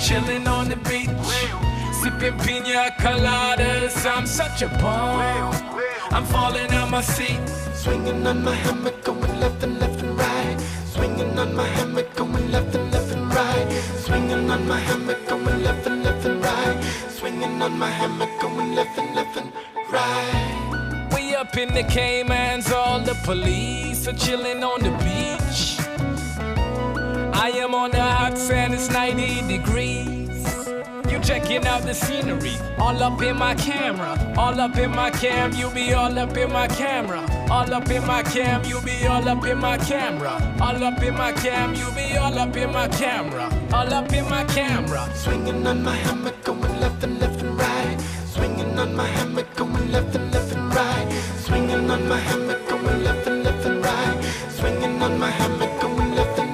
chilling on the beach, sipping pina coladas. I'm such a bum, I'm falling out my seat, swinging on my hammock, going left and right. Swinging on my hammock, going left and right. Swinging on my hammock, going left and right. Swinging on my hammock, going left and right. We up in the Caymans, all the police are chilling on the beach. I am on the hot sand, it's 90 degrees. You checking out the scenery, all up in my camera, all up in my cam, you be all up in my camera, all up in my cam, you be all up in my camera, all up in my cam, you be all up in my camera, all up in my camera. Swinging on my hammock, going left and right. Swinging on my hammock, going left and right. Swinging on my hammock, going left and right. Swinging on my hammock, going left and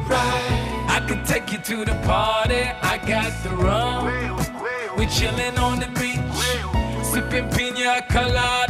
right. I could take you to the party, I got the rum. We chillin' on the beach, sipping pina colada.